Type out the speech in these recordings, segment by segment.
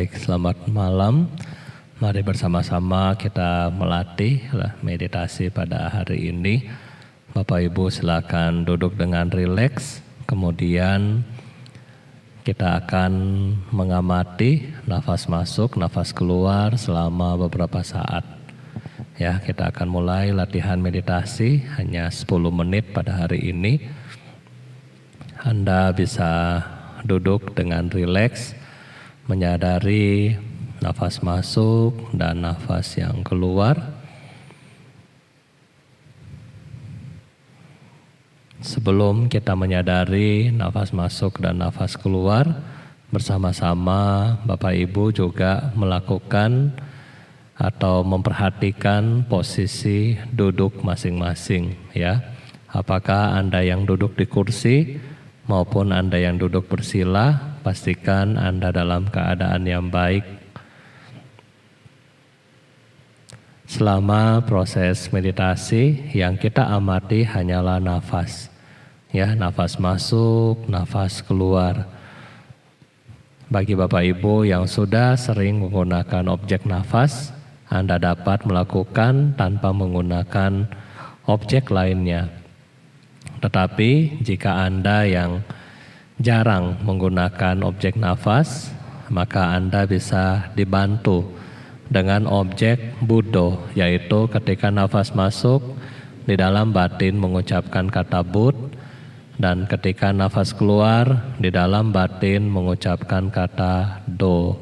Baik, selamat malam. Mari bersama-sama kita melatih meditasi pada hari ini. Bapak Ibu silakan duduk dengan rileks. Kemudian kita akan mengamati nafas masuk, nafas keluar selama beberapa saat. Ya, kita akan mulai latihan meditasi hanya 10 menit pada hari ini. Anda bisa duduk dengan rileks, menyadari nafas masuk dan nafas yang keluar. Sebelum kita menyadari nafas masuk dan nafas keluar, bersama-sama Bapak Ibu juga melakukan atau memperhatikan posisi duduk masing-masing, ya. Apakah Anda yang duduk di kursi maupun Anda yang duduk bersila, pastikan Anda dalam keadaan yang baik. Selama proses meditasi yang kita amati hanyalah nafas, ya, nafas masuk, nafas keluar. Bagi Bapak Ibu yang sudah sering menggunakan objek nafas, Anda dapat melakukan tanpa menggunakan objek lainnya. Tetapi jika Anda yang jarang menggunakan objek nafas, maka Anda bisa dibantu dengan objek Buddho, yaitu ketika nafas masuk di dalam batin mengucapkan kata Bud, dan ketika nafas keluar di dalam batin mengucapkan kata Do.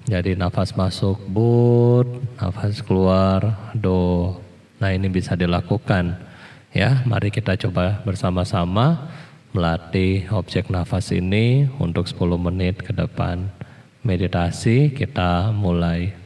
Jadi nafas masuk Bud, nafas keluar Do. Nah, ini bisa dilakukan, ya. Mari kita coba bersama-sama melatih objek nafas ini untuk 10 menit ke depan. Meditasi kita mulai.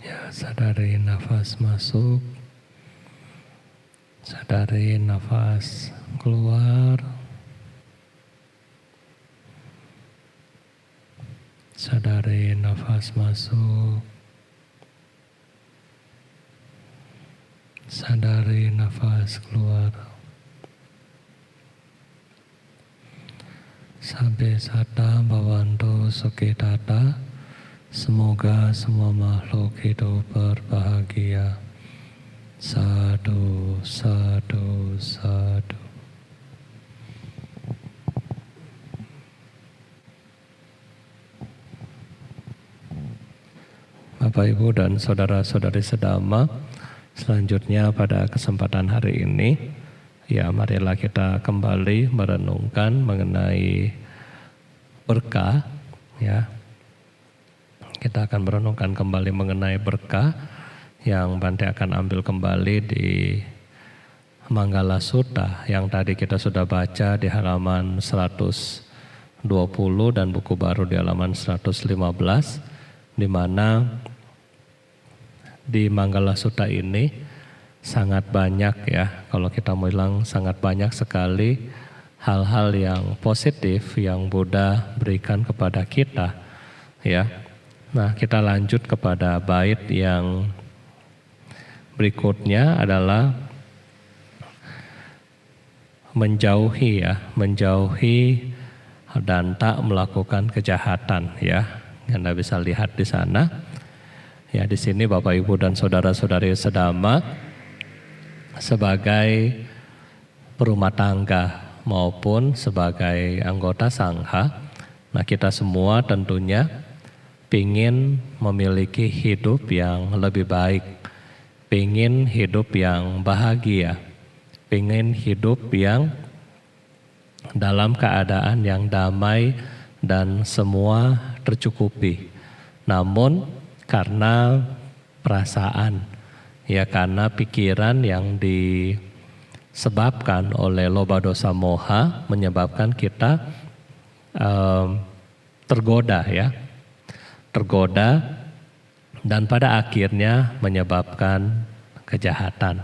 Ya, sadari nafas masuk, sadari nafas keluar, sadari nafas masuk, sadari nafas keluar. Sabbe satta bhavantu sukhitata. Semoga semua makhluk hidup berbahagia. Sadu, sadu, sadu. Bapak, Ibu, dan saudara-saudari sedama, selanjutnya pada kesempatan hari ini, ya marilah kita kembali merenungkan mengenai berkah, ya. Kita akan merenungkan kembali mengenai berkah yang Bante akan ambil kembali di Manggala Sutta yang tadi kita sudah baca di halaman 120 dan buku baru di halaman 115, di mana di Manggala Sutta ini sangat banyak, ya, kalau kita mau bilang sangat banyak sekali hal-hal yang positif yang Buddha berikan kepada kita, ya. Nah, kita lanjut kepada bait yang berikutnya adalah menjauhi, ya, menjauhi dan tak melakukan kejahatan, ya. Anda bisa lihat di sana. Ya, di sini Bapak, Ibu, dan saudara-saudari sedama sebagai perumah tangga maupun sebagai anggota sangha, nah kita semua tentunya ingin memiliki hidup yang lebih baik, ingin hidup yang bahagia, ingin hidup yang dalam keadaan yang damai dan semua tercukupi. Namun karena perasaan, ya, karena pikiran yang disebabkan oleh loba dosa moha menyebabkan kita tergoda, ya, tergoda dan pada akhirnya menyebabkan kejahatan.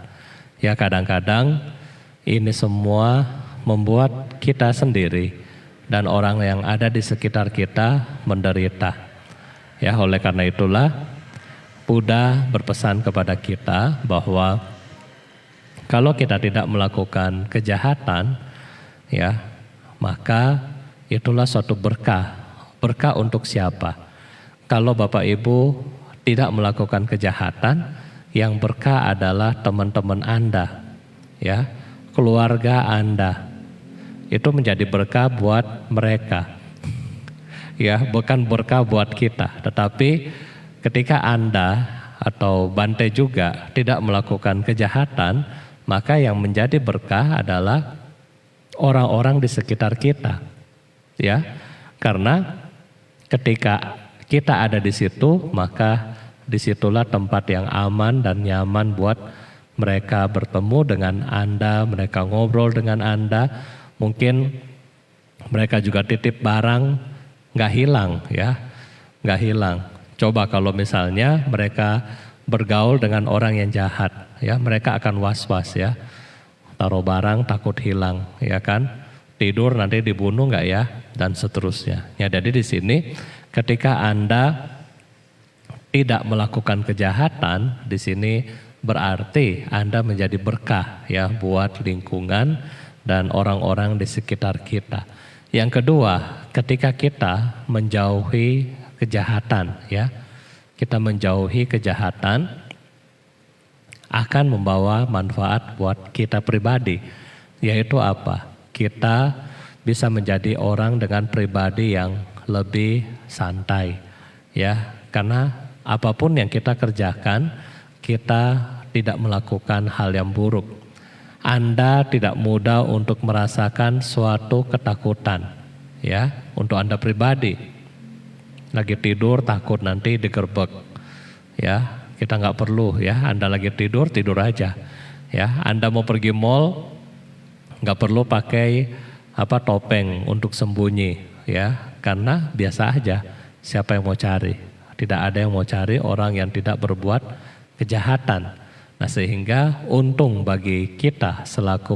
Ya, kadang-kadang ini semua membuat kita sendiri dan orang yang ada di sekitar kita menderita. Ya, oleh karena itulah Buddha berpesan kepada kita bahwa kalau kita tidak melakukan kejahatan, ya, maka itulah suatu berkah. Berkah untuk siapa? Kalau Bapak Ibu tidak melakukan kejahatan, yang berkah adalah teman-teman Anda, ya, keluarga Anda. Itu menjadi berkah buat mereka, ya, bukan berkah buat kita. Tetapi ketika Anda atau Bante juga tidak melakukan kejahatan, maka yang menjadi berkah adalah orang-orang di sekitar kita, ya, karena ketika kita ada di situ, maka disitulah tempat yang aman dan nyaman buat mereka bertemu dengan Anda, mereka ngobrol dengan Anda. Mungkin mereka juga titip barang, nggak hilang, ya, nggak hilang. Coba kalau misalnya mereka bergaul dengan orang yang jahat, ya, mereka akan was-was, ya, taruh barang takut hilang, ya kan, tidur nanti dibunuh nggak ya, dan seterusnya. Ya, jadi di sini ketika Anda tidak melakukan kejahatan, di sini berarti Anda menjadi berkah, ya, buat lingkungan dan orang-orang di sekitar kita. Yang kedua, ketika kita menjauhi kejahatan, ya, kita menjauhi kejahatan akan membawa manfaat buat kita pribadi, yaitu apa? Kita bisa menjadi orang dengan pribadi yang lebih santai, ya, karena apapun yang kita kerjakan, kita tidak melakukan hal yang buruk. Anda tidak mudah untuk merasakan suatu ketakutan, ya, untuk Anda pribadi. Lagi tidur takut nanti digerebek, ya, kita nggak perlu, ya, Anda lagi tidur, tidur aja, ya. Anda mau pergi mall, nggak perlu pakai topeng untuk sembunyi, ya, karena biasa aja, siapa yang mau cari. Tidak ada yang mau cari orang yang tidak berbuat kejahatan. Nah, sehingga untung bagi kita selaku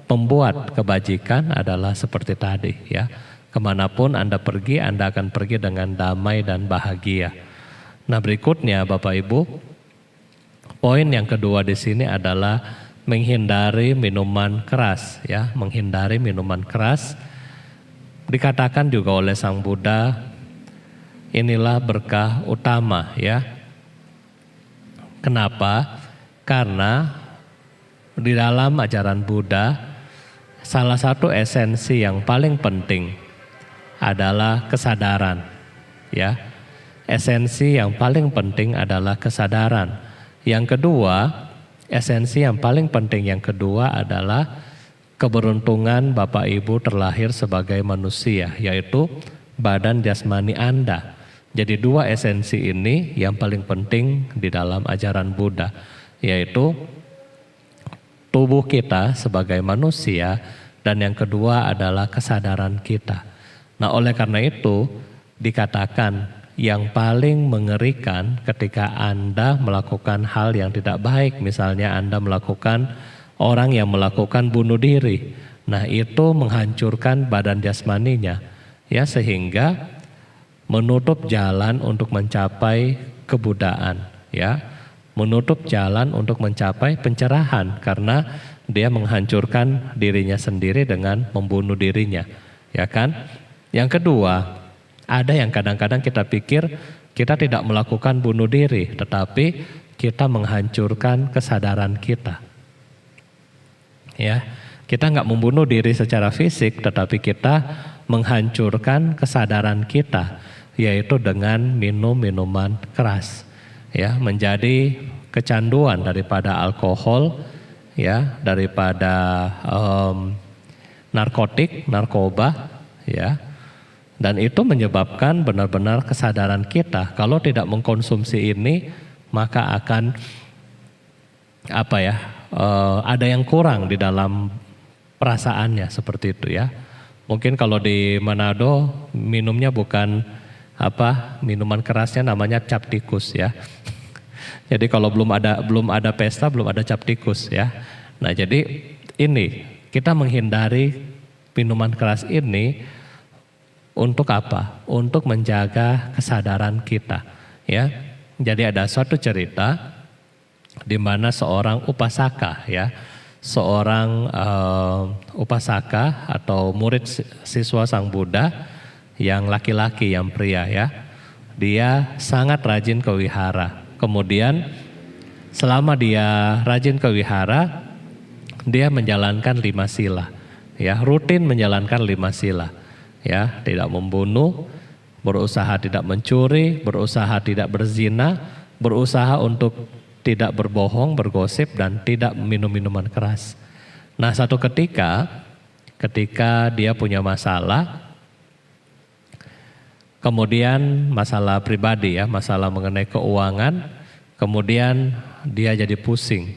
pembuat kebajikan adalah seperti tadi ya. Kemanapun Anda pergi, Anda akan pergi dengan damai dan bahagia. Nah, berikutnya Bapak Ibu, poin yang kedua di sini adalah menghindari minuman keras ya, menghindari minuman keras. Dikatakan juga oleh Sang Buddha, inilah berkah utama ya. Kenapa? Karena di dalam ajaran Buddha, salah satu esensi yang paling penting adalah kesadaran ya. Esensi yang paling penting adalah kesadaran. Yang kedua, esensi yang paling penting yang kedua adalah keberuntungan Bapak Ibu terlahir sebagai manusia, yaitu badan jasmani Anda. Jadi dua esensi ini yang paling penting di dalam ajaran Buddha, yaitu tubuh kita sebagai manusia dan yang kedua adalah kesadaran kita. Nah, oleh karena itu dikatakan yang paling mengerikan ketika Anda melakukan hal yang tidak baik, misalnya Anda melakukan orang yang melakukan bunuh diri. Nah, itu menghancurkan badan jasmaninya ya, sehingga menutup jalan untuk mencapai kebuddhaan ya. Menutup jalan untuk mencapai pencerahan karena dia menghancurkan dirinya sendiri dengan membunuh dirinya, ya kan? Yang kedua, ada yang kadang-kadang kita pikir kita tidak melakukan bunuh diri, tetapi kita menghancurkan kesadaran kita. Ya, kita nggak membunuh diri secara fisik, tetapi kita menghancurkan kesadaran kita, yaitu dengan minum minuman keras. Ya, menjadi kecanduan daripada alkohol, ya, daripada narkotik, narkoba, ya. Dan itu menyebabkan benar-benar kesadaran kita kalau tidak mengkonsumsi ini maka akan ada yang kurang di dalam perasaannya seperti itu ya. Mungkin kalau di Manado minumnya bukan minuman kerasnya namanya cap tikus ya. Jadi kalau belum ada pesta, belum ada cap tikus ya. Nah, jadi ini kita menghindari minuman keras ini untuk apa? Untuk menjaga kesadaran kita ya. Jadi ada suatu cerita di mana seorang upasaka ya, seorang upasaka atau murid siswa Sang Buddha yang laki-laki, yang pria ya, dia sangat rajin ke wihara. Kemudian selama dia rajin ke wihara, dia menjalankan 5 sila ya, rutin menjalankan 5 sila ya, tidak membunuh, berusaha tidak mencuri, berusaha tidak berzina, berusaha untuk tidak berbohong, bergosip, dan tidak minum minuman keras. Nah, satu ketika dia punya masalah, kemudian masalah pribadi ya, masalah mengenai keuangan, kemudian dia jadi pusing.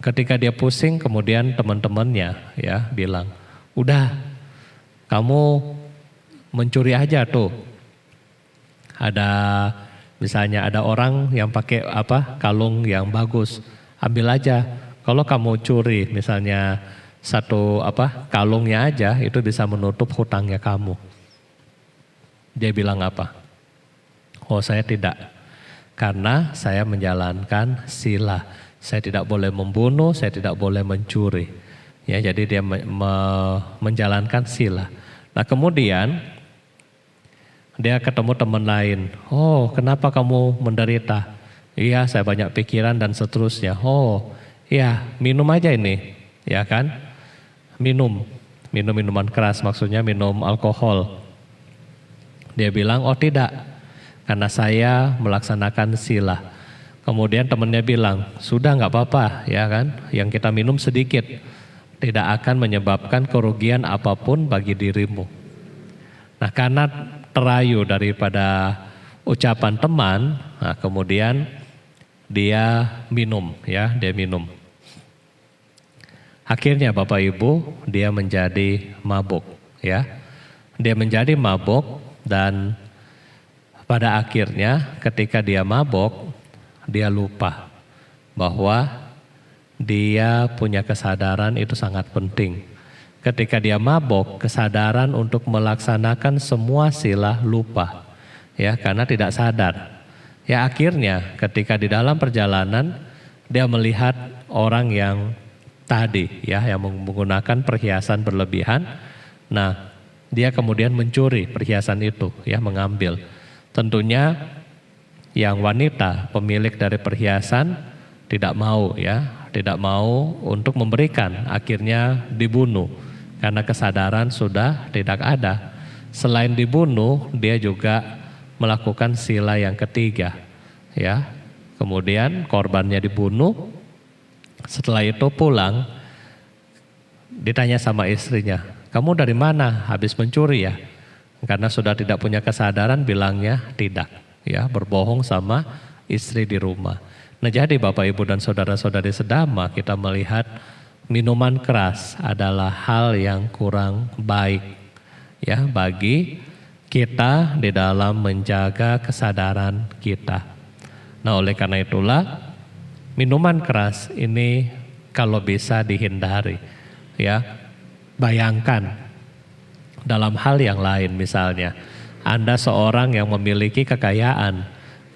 Ketika dia pusing, kemudian teman-temannya ya bilang, udah kamu mencuri aja tuh. Misalnya ada orang yang pakai kalung yang bagus, ambil aja. Kalau kamu curi misalnya satu kalungnya aja, itu bisa menutup hutangnya kamu. Dia bilang apa? Oh, saya tidak, karena saya menjalankan sila. Saya tidak boleh membunuh, saya tidak boleh mencuri. Ya, jadi dia menjalankan sila. Nah, kemudian dia ketemu teman lain. Oh, kenapa kamu menderita? Iya, saya banyak pikiran dan seterusnya. Oh, iya, minum aja ini, ya kan? Minum minuman keras, maksudnya minum alkohol. Dia bilang, oh tidak, karena saya melaksanakan sila. Kemudian temannya bilang, sudah nggak apa-apa, ya kan? Yang kita minum sedikit, tidak akan menyebabkan kerugian apapun bagi dirimu. Nah, karena terayu daripada ucapan teman, nah kemudian dia minum ya, dia minum. Akhirnya Bapak Ibu, dia menjadi mabuk ya. Dia menjadi mabuk dan pada akhirnya ketika dia mabok, dia lupa bahwa dia punya kesadaran itu sangat penting. Ketika dia mabok, kesadaran untuk melaksanakan semua sila lupa, ya, karena tidak sadar. Ya, akhirnya ketika di dalam perjalanan dia melihat orang yang tadi, ya, yang menggunakan perhiasan berlebihan. Nah, dia kemudian mencuri perhiasan itu, ya, mengambil. Tentunya yang wanita pemilik dari perhiasan tidak mau, ya, tidak mau untuk memberikan. Akhirnya dibunuh karena kesadaran sudah tidak ada. Selain dibunuh, dia juga melakukan sila yang ketiga, ya. Kemudian korbannya dibunuh. Setelah itu pulang, ditanya sama istrinya, "Kamu dari mana? Habis mencuri ya?" Karena sudah tidak punya kesadaran, bilangnya tidak, ya, berbohong sama istri di rumah. Nah, jadi Bapak Ibu dan saudara-saudari sedama, kita melihat minuman keras adalah hal yang kurang baik, ya, bagi kita di dalam menjaga kesadaran kita. Nah, oleh karena itulah minuman keras ini kalau bisa dihindari, ya. Bayangkan dalam hal yang lain, misalnya Anda seorang yang memiliki kekayaan,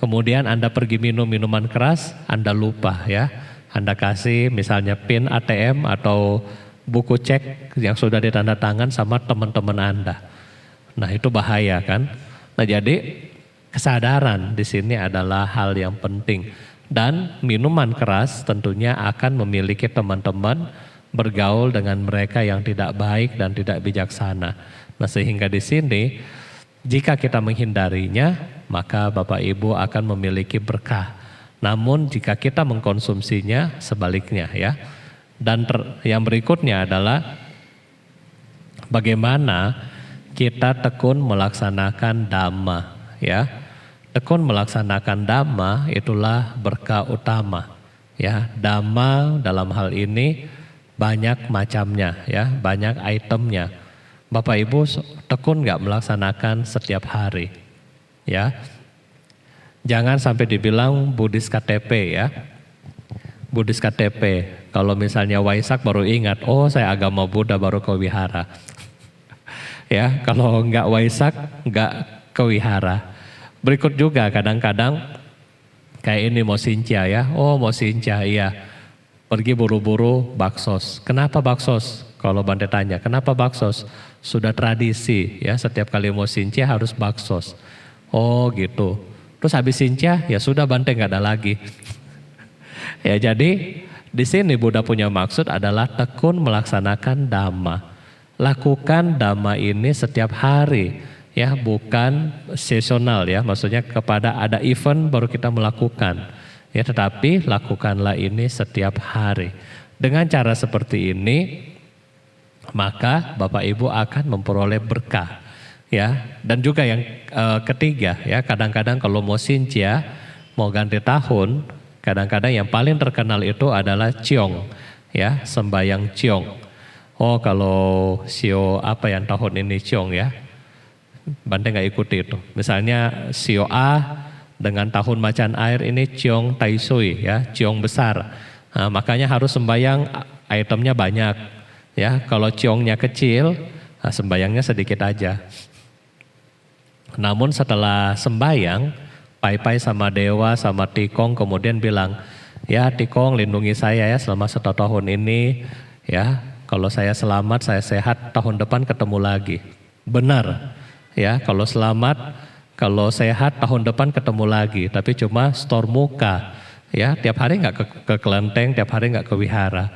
kemudian Anda pergi minum minuman keras, Anda lupa, ya. Anda kasih misalnya PIN ATM atau buku cek yang sudah ditandatangan sama teman-teman Anda. Nah, itu bahaya kan? Nah, jadi kesadaran di sini adalah hal yang penting, dan minuman keras tentunya akan memiliki teman-teman bergaul dengan mereka yang tidak baik dan tidak bijaksana. Nah, sehingga di sini jika kita menghindarinya, maka Bapak Ibu akan memiliki berkah. Namun jika kita mengkonsumsinya, sebaliknya, ya. Dan yang berikutnya adalah bagaimana kita tekun melaksanakan dhamma, ya. Tekun melaksanakan dhamma itulah berkah utama, ya. Dhamma dalam hal ini banyak macamnya, ya, banyak itemnya. Bapak Ibu tekun nggak melaksanakan setiap hari, ya. Jangan sampai dibilang Buddhis KTP, ya. Buddhis KTP, kalau misalnya Waisak baru ingat, oh saya agama Buddha baru ke wihara. Ya, kalau nggak Waisak nggak ke wihara. Berikut juga kadang-kadang kayak ini mau sincia, ya. Oh mau sincia, iya. Pergi buru-buru baksos. Kenapa baksos? Kalau Bante tanya, kenapa baksos? Sudah tradisi, ya, setiap kali mau sincia harus baksos. Oh gitu. Terus habis sincia, ya sudah Bante nggak ada lagi. Ya, jadi di sini Buddha punya maksud adalah tekun melaksanakan dhamma. Lakukan dhamma ini setiap hari, ya, bukan seasonal, ya. Maksudnya kepada ada event baru kita melakukan, ya, tetapi lakukanlah ini setiap hari. Dengan cara seperti ini, maka Bapak Ibu akan memperoleh berkah, ya. Dan juga yang ketiga, ya, kadang-kadang kalau mau sincia, mau ganti tahun, kadang-kadang yang paling terkenal itu adalah ciong, ya, sembayang ciong. Oh kalau sio apa yang tahun ini ciong, ya, Bante nggak ikuti itu. Misalnya sio A dengan tahun macan air ini ciong taisui, ya, ciong besar. Nah, makanya harus sembayang itemnya banyak, ya. Kalau ciongnya kecil, nah, sembayangnya sedikit aja. Namun setelah sembayang, Pai-Pai sama Dewa sama Tikong kemudian bilang, ya Tikong lindungi saya, ya, selama 1 tahun ini, ya. Kalau saya selamat, saya sehat, tahun depan ketemu lagi. Benar, ya. Kalau selamat, kalau sehat, tahun depan ketemu lagi. Tapi cuma store muka, ya. Tiap hari nggak ke kelenteng, tiap hari nggak ke wihara.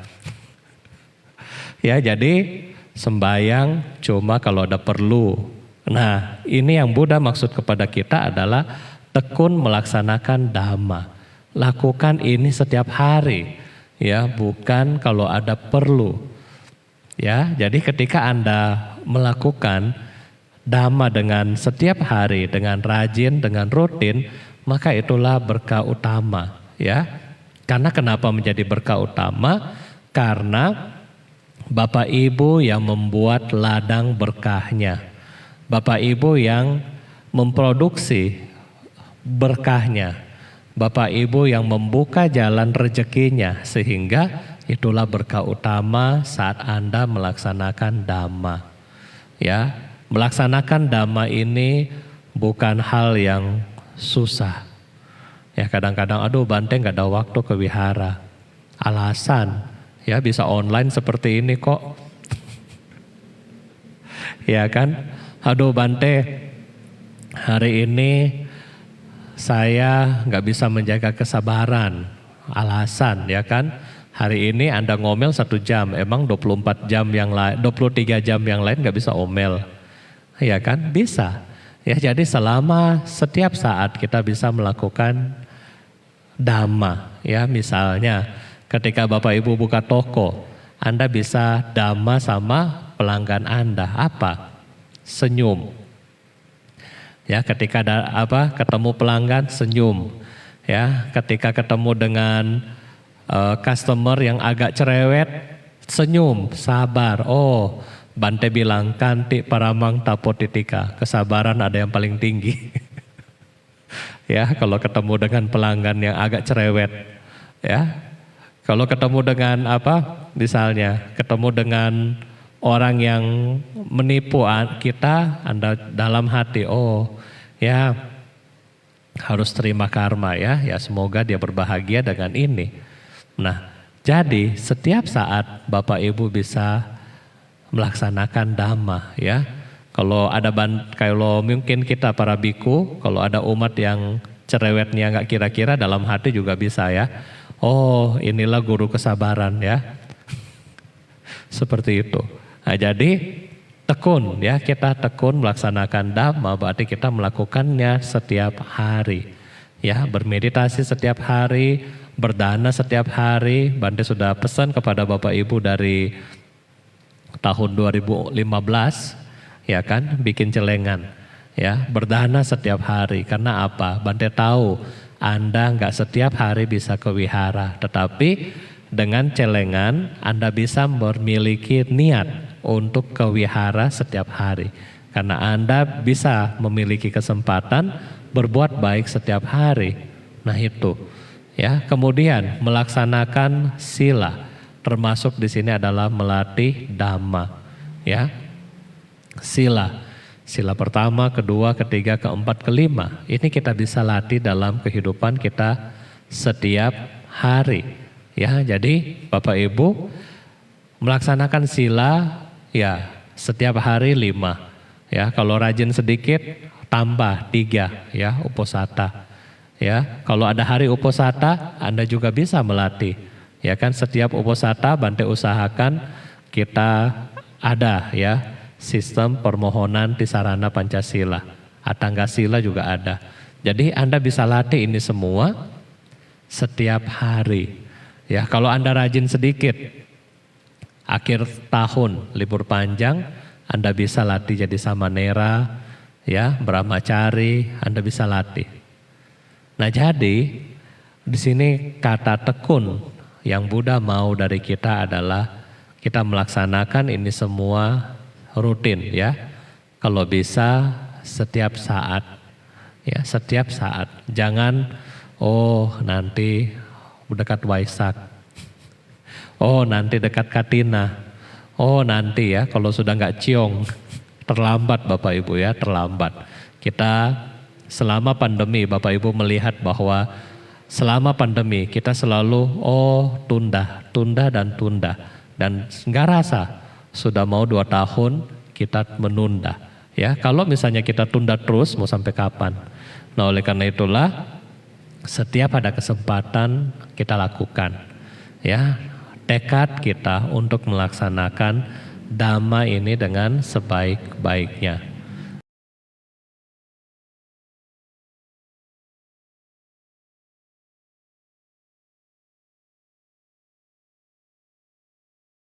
Ya, jadi sembayang cuma kalau ada perlu. Nah, ini yang Buddha maksud kepada kita adalah tekun melaksanakan dhamma. Lakukan ini setiap hari, ya, bukan kalau ada perlu. Ya, jadi ketika Anda melakukan dhamma dengan setiap hari, dengan rajin, dengan rutin, maka itulah berkah utama, ya. Karena kenapa menjadi berkah utama? Karena Bapak Ibu yang membuat ladang berkahnya. Bapak Ibu yang memproduksi berkahnya. Bapak Ibu yang membuka jalan rezekinya, sehingga itulah berkah utama saat Anda melaksanakan Dhamma. Ya, melaksanakan Dhamma ini bukan hal yang susah. Ya, kadang-kadang aduh Bante nggak ada waktu ke wihara. Alasan, ya bisa online seperti ini kok. Ya kan? Aduh Bante, hari ini saya nggak bisa menjaga kesabaran. Alasan, ya kan? Hari ini Anda ngomel 1 jam, emang 24 jam yang lain, 23 jam yang lain nggak bisa omel. Ya kan? Bisa. Ya, jadi selama setiap saat kita bisa melakukan Dhamma. Ya, misalnya ketika Bapak Ibu buka toko, Anda bisa Dhamma sama pelanggan Anda. Apa? Senyum. Ya, ketika ketemu pelanggan senyum. Ya, ketika ketemu dengan customer yang agak cerewet, senyum, sabar. Oh, Bante bilang kanti paramang tapotitika, kesabaran ada yang paling tinggi. Ya, kalau ketemu dengan pelanggan yang agak cerewet, ya. Kalau ketemu dengan misalnya ketemu dengan orang yang menipu kita, Anda dalam hati, oh ya harus terima karma ya. Ya semoga dia berbahagia dengan ini. Nah, jadi setiap saat Bapak Ibu bisa melaksanakan Dhamma ya. Kalau mungkin kita para biku, kalau ada umat yang cerewetnya nggak kira-kira dalam hati juga bisa ya. Oh, inilah guru kesabaran ya. Seperti itu. Nah, jadi tekun ya, kita tekun melaksanakan Dhamma berarti kita melakukannya setiap hari. Ya, bermeditasi setiap hari, berdana setiap hari. Bante sudah pesan kepada Bapak Ibu dari tahun 2015 ya kan, bikin celengan ya, berdana setiap hari. Karena apa? Bante tahu Anda nggak setiap hari bisa ke wihara, tetapi dengan celengan Anda bisa memiliki niat untuk ke wihara setiap hari. Karena Anda bisa memiliki kesempatan berbuat baik setiap hari. Nah itu ya. Kemudian melaksanakan sila, termasuk di sini adalah melatih Dhamma ya. Sila pertama, kedua, ketiga, keempat, kelima. Ini kita bisa latih dalam kehidupan kita setiap hari. Ya, jadi Bapak Ibu melaksanakan sila ya setiap hari 5. Ya, kalau rajin sedikit tambah 3 ya, uposata. Ya, kalau ada hari uposata Anda juga bisa melatih. Ya kan, setiap uposata Bante usahakan kita ada ya sistem permohonan Tisarana Pancasila, Atangga Sila juga ada. Jadi Anda bisa latih ini semua setiap hari. Ya, kalau Anda rajin sedikit, akhir tahun libur panjang Anda bisa latih jadi samanera, ya, brahmacari, Anda bisa latih. Nah, jadi di sini kata tekun yang Buddha mau dari kita adalah kita melaksanakan ini semua rutin ya. Kalau bisa setiap saat ya, setiap saat. Jangan nanti dekat Waisak. Nanti dekat Katina. Nanti ya kalau sudah nggak ciong. Terlambat Bapak Ibu ya, terlambat. Kita selama pandemi Bapak Ibu melihat bahwa selama pandemi kita selalu tunda dan nggak rasa sudah mau 2 tahun kita menunda ya. Kalau misalnya kita tunda terus mau sampai kapan? Nah, oleh karena itulah setiap ada kesempatan kita lakukan ya, tekad kita untuk melaksanakan Dhamma ini dengan sebaik-baiknya.